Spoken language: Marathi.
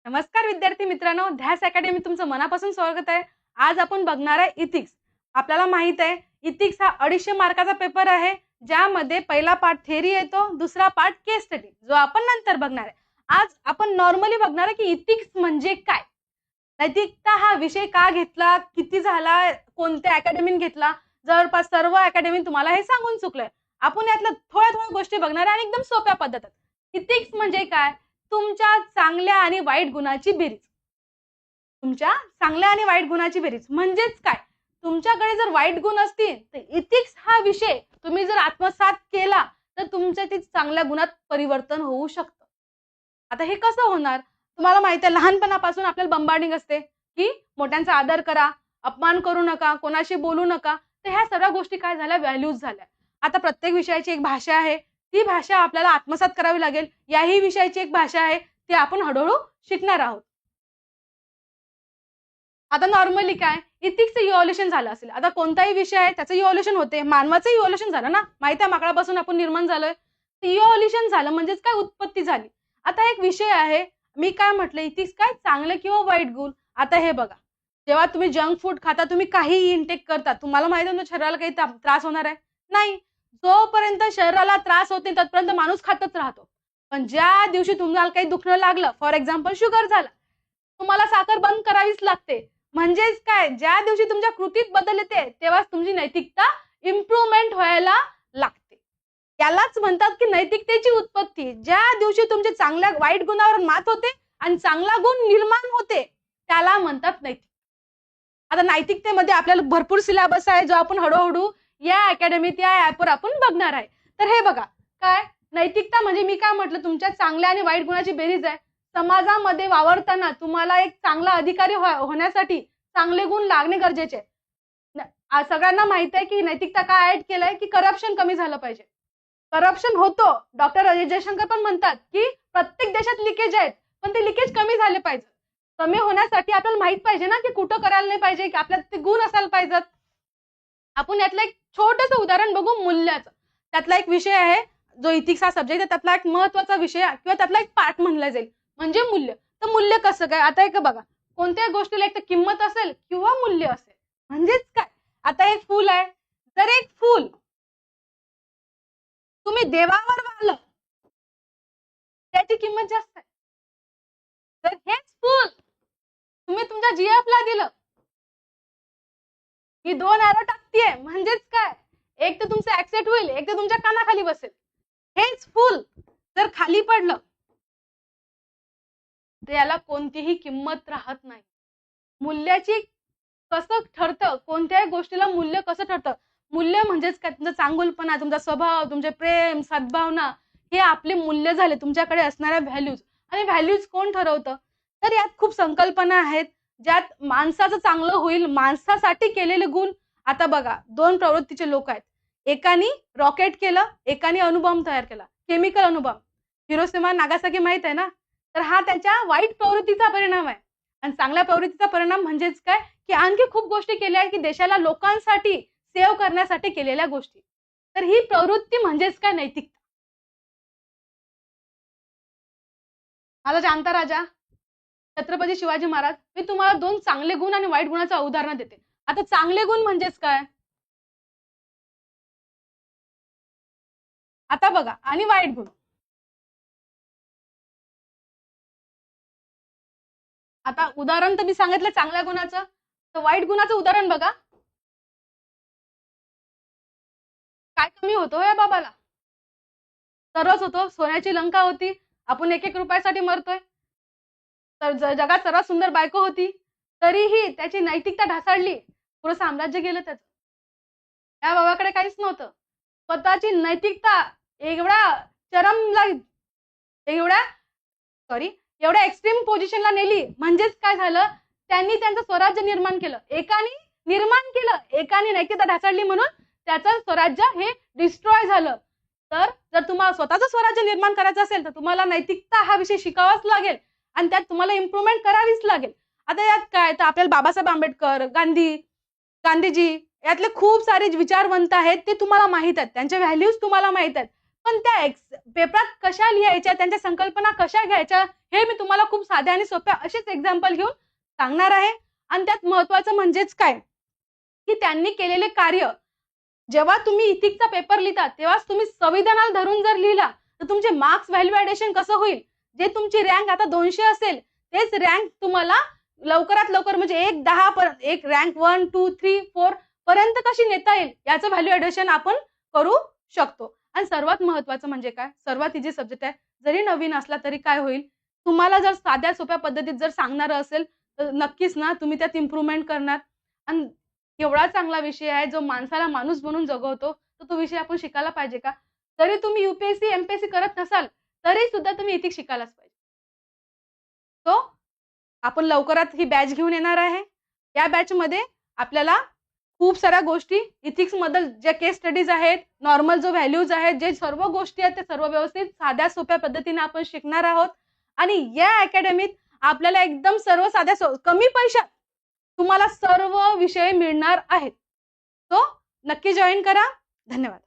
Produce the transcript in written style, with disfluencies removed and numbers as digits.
नमस्कार विद्यार्थी मित्रांनो, ध्यास अकॅडमी तुमचं मनापासून स्वागत आहे. आज आपण बघणार आहे इथिक्स. आपल्याला माहित आहे इथिक्स हा 250 मार्काचा पेपर आहे, ज्यामध्ये पहिला पार्ट थिअरी येतो, दुसरा पार्ट केस स्टडी, जो आपण नंतर बघणार आहे. आज आपण नॉर्मली बघणार आहे की इथिक्स म्हणजे काय, नैतिकता हा विषय का घेतला, किती झाला, कोणत्या अकॅडमीने घेतला. जवळपास सर्व अकॅडमी तुम्हाला हे सांगून चुकलंय. आपण यातल्या थोड्या थोड्या गोष्टी बघणार आहे आणि एकदम सोप्या पद्धतीत. इथिक्स म्हणजे काय, तुमच्या चांगल्या आणि वाईट गुणाची बेरीज. तुमच्या चांगल्या आणि वाईट गुणाची बेरीज म्हणजेच काय, तुमच्याकडे जर वाईट गुण असतील तर इथिक्स हा विषय तुम्ही जर आत्मसात केला तर तुमच्या ते चांगल्या गुणात परिवर्तन होऊ शकतं. आता हे कसं होणार, तुम्हाला माहिती आहे लहानपणापासून आपल्याला बंबार्डिंग असते की मोठ्यांचा आदर करा, अपमान करू नका, कोणाशी बोलू नका. तर ह्या सगळ्या गोष्टी काय झाल्या, व्हॅल्यूज झाल्या. आता प्रत्येक विषयाची एक भाषा आहे, ती भाषा आपल्याला आत्मसात करावी लागेल. याही विषयाची एक भाषा आहे, ती आपण हळूहळू शिकणार आहोत. आता नॉर्मली काय, इथिक्सचं इव्हॉल्युशन झालं असेल. आता कोणताही विषय आहे त्याचं इव्हॉल्युशन होते. मानवाचं इव्हॉल्युशन झालं ना, माहिती आहे माकडापासून आपण निर्माण झालोय. इव्हॉल्युशन झालं म्हणजेच काय, उत्पत्ती झाली. आता एक विषय आहे, मी काय म्हटलं, इथिक्स काय, चांगले किंवा वाईट गुण. आता हे बघा, जेव्हा तुम्ही जंक फूड खाता, तुम्ही काही इनटेक करता, तुम्हाला माहिती आहे शरीराला काही त्रास होणार आहे नाही. जोपर्यंत शरीराला त्रास होत नाही तोपर्यंत माणूस खातच राहतो. पण ज्या दिवशी तुम्हाला काही दुखणं लागलं, फॉर एक्झाम्पल शुगर झालं, तुम्हाला साखर बंद करावीच लागते. म्हणजेच काय, ज्या दिवशी तुमच्या कृतीत बदल येते तेव्हाच तुमची नैतिकता इम्प्रूव्हमेंट व्हायला लागते. यालाच म्हणतात की नैतिकतेची उत्पत्ती. ज्या दिवशी तुमच्या चांगल्या वाईट गुणावर मात होते आणि चांगला गुण निर्माण होते त्याला म्हणतात नैतिक. आता नैतिकतेमध्ये आपल्याला भरपूर सिलेबस आहे, जो आपण हळूहळू या अकॅडमीत या ऍपवर आपण बघणार आहे. तर हे बघा, काय नैतिकता म्हणजे, मी काय म्हटलं, तुमच्या चांगल्या आणि वाईट गुणाची बेरीज आहे. समाजामध्ये वावरताना तुम्हाला एक चांगला अधिकारी होण्यासाठी चांगले गुण लागणे गरजेचे आहे. सगळ्यांना माहित आहे की नैतिकता काय ऍड केलंय की करप्शन कमी झालं पाहिजे. करप्शन होतो, डॉक्टर जयशंकर पण म्हणतात की प्रत्येक देशात लिकेज आहेत, पण ते लिकेज कमी झाले पाहिजे. कमी होण्यासाठी आपल्याला माहित पाहिजे ना की कुठं करायला नाही पाहिजे, की आपल्यात ते गुण असायला पाहिजेत. आपण यातलं एक छोटंसं उदाहरण बघू, मूल्याचं. त्यातला एक विषय आहे, जो इथिक्स हा सब्जेक्ट आहे, त्यातला एक महत्वाचा विषय किंवा त्यातला एक पार्ट म्हणला जाईल म्हणजे मूल्य. तर मूल्य कसं काय, आता एक बघा, कोणत्या गोष्टीला एक तर किंमत असेल किंवा मूल्य असेल. म्हणजेच काय, आता एक फूल आहे, जर एक फूल तुम्ही देवावर वाहलं त्याची किंमत जास्त आहे. जर हेच फूल तुम्ही तुमच्या जीएफला दिलं, ही 2 एरो टाकतीये, म्हणजेच काय, एक तर तुमचं ऍक्सेप्ट होईल, एक तर तुमच्या कानाखाली बसेल. हेच फूल जर खाली पडलं तर याला कोणतीही किंमत राहत नाही. मूल्याची कसं ठरतं, कोणत्याही गोष्टीला मूल्य कसं ठरतं, मूल्य म्हणजेच काय, तुमचा चांगुलपणा, तुमचा स्वभाव, तुमचे प्रेम, सद्भावना, हे आपले मूल्य झाले, तुमच्याकडे असणाऱ्या व्हॅल्यूज. आणि व्हॅल्यूज कोण ठरवतं, तर यात खूप संकल्पना आहेत, ज्यात माणसाचं चांगलं होईल, माणसासाठी केलेले गुण. आता बघा, 2 प्रवृत्तीचे लोक आहेत. एकाने रॉकेट केलं, एकाने अणुबॉम्ब तयार केला, केमिकल अणुबॉम्ब. हिरोशिमा नागासाकी माहित आहे ना, तर हा त्याच्या वाईट प्रवृत्तीचा परिणाम आहे. आणि चांगल्या प्रवृत्तीचा परिणाम म्हणजेच काय, की आणखी खूप गोष्टी केल्या आहेत की देशाला, लोकांसाठी सेव्ह करण्यासाठी केलेल्या गोष्टी. तर ही प्रवृत्ती म्हणजेच काय, नैतिकता. माझा जाणता राजा छत्रपती शिवाजी महाराज, मी तुम्हाला 2 चांगले गुण आणि वाईट गुणाचं उदाहरण देते. आता चांगले गुण म्हणजेच काय, आता बघा, आणि वाईट गुण. आता उदाहरण तर मी सांगितलं चांगल्या गुणाचं, तर वाईट गुणाचं उदाहरण बघा. काय कमी होतो या बाबाला, सर्वच होतो, सोन्याची लंका होती, आपण 1-1 रुपयासाठी मरतोय. तर जगात सर्वात सुंदर बायको होती, तरीही त्याची नैतिकता ढासळली, पुरं साम्राज्य गेलं त्याचं. त्या बाबाकडे काहीच नव्हतं. स्वतःची नैतिकता एवढा चरमला, एवढ्या एवढ्या एक्स्ट्रीम पोझिशनला नेली, म्हणजेच काय झालं, त्यांनी त्यांचं स्वराज्य निर्माण केलं. एकाने निर्माण केलं, एकाने नैतिकता ढासळली, म्हणून त्याचं स्वराज्य हे डिस्ट्रॉय झालं. तर जर तुम्हाला स्वतःचं स्वराज्य निर्माण करायचं असेल तर तुम्हाला नैतिकता हा विषय शिकावाच लागेल आणि त्यात तुम्हाला इम्प्रूव्हमेंट करावीच लागेल. आता यात काय, तर आपल्याला बाबासाहेब आंबेडकर, गांधीजी यातले खूप सारे विचारवंत आहेत, ते तुम्हाला माहित आहेत, त्यांचे व्हॅल्यूज तुम्हाला माहित आहेत. पण त्या पेपरात कशा लिहायच्या, त्यांच्या संकल्पना कशा घ्यायच्या, हे मी तुम्हाला खूप साध्या आणि सोप्या असेच एक्झाम्पल घेऊन सांगणार आहे. आणि त्यात महत्वाचं म्हणजेच काय, की त्यांनी केलेले कार्य, जेव्हा तुम्ही इथिक्सचा पेपर लिहिता तेव्हाच तुम्ही संविधानाला धरून जर लिहिला तर तुमचे मार्क्स व्हॅल्युएडेशन कसं होईल, जे तुमची रँक आता 200 असेल तेच रँक तुम्हाला लवकरात लवकर म्हणजे 1-10 पर्यंत, एक रँक 1, 2, 3, 4 पर्यंत कशी नेता येईल याचं व्हॅल्युएडेशन आपण करू शकतो. आणि सर्वात महत्वाचं म्हणजे काय, सर्वात इझी सब्जेक्ट आहे, जरी नवीन असला तरी काय होईल, तुम्हाला जर साध्या सोप्या पद्धतीत जर सांगणार असेल तर नक्कीच ना तुम्ही त्यात इम्प्रूव्हमेंट करणार. आणि एवढा चांगला विषय आहे जो माणसाला माणूस बनून जगवतो, तर तो विषय आपण शिकायला पाहिजे का? जरी तुम्ही UPSC, MPSC करत नसाल तरी सुद्धा तुम्ही इथिक्स शिकायलाच पाहिजे. तो आपण लवकरात ही बॅच घेऊन येणार आहे. या बॅचमध्ये आपल्याला खूप साऱ्या गोष्टी इथिक्स मधील जे केस स्टडीज आहेत, नॉर्मल जो व्हॅल्यूज आहेत, जे सर्व गोष्टी आहेत ते सर्व व्यवस्थित साध्या सोप्या पद्धतीने आपण शिकणार आहोत. आणि या अकॅडमीत आपल्याला एकदम सर्व साध्या कमी पैशात तुम्हाला सर्व विषय मिळणार आहेत. तो नक्की जॉईन करा. धन्यवाद.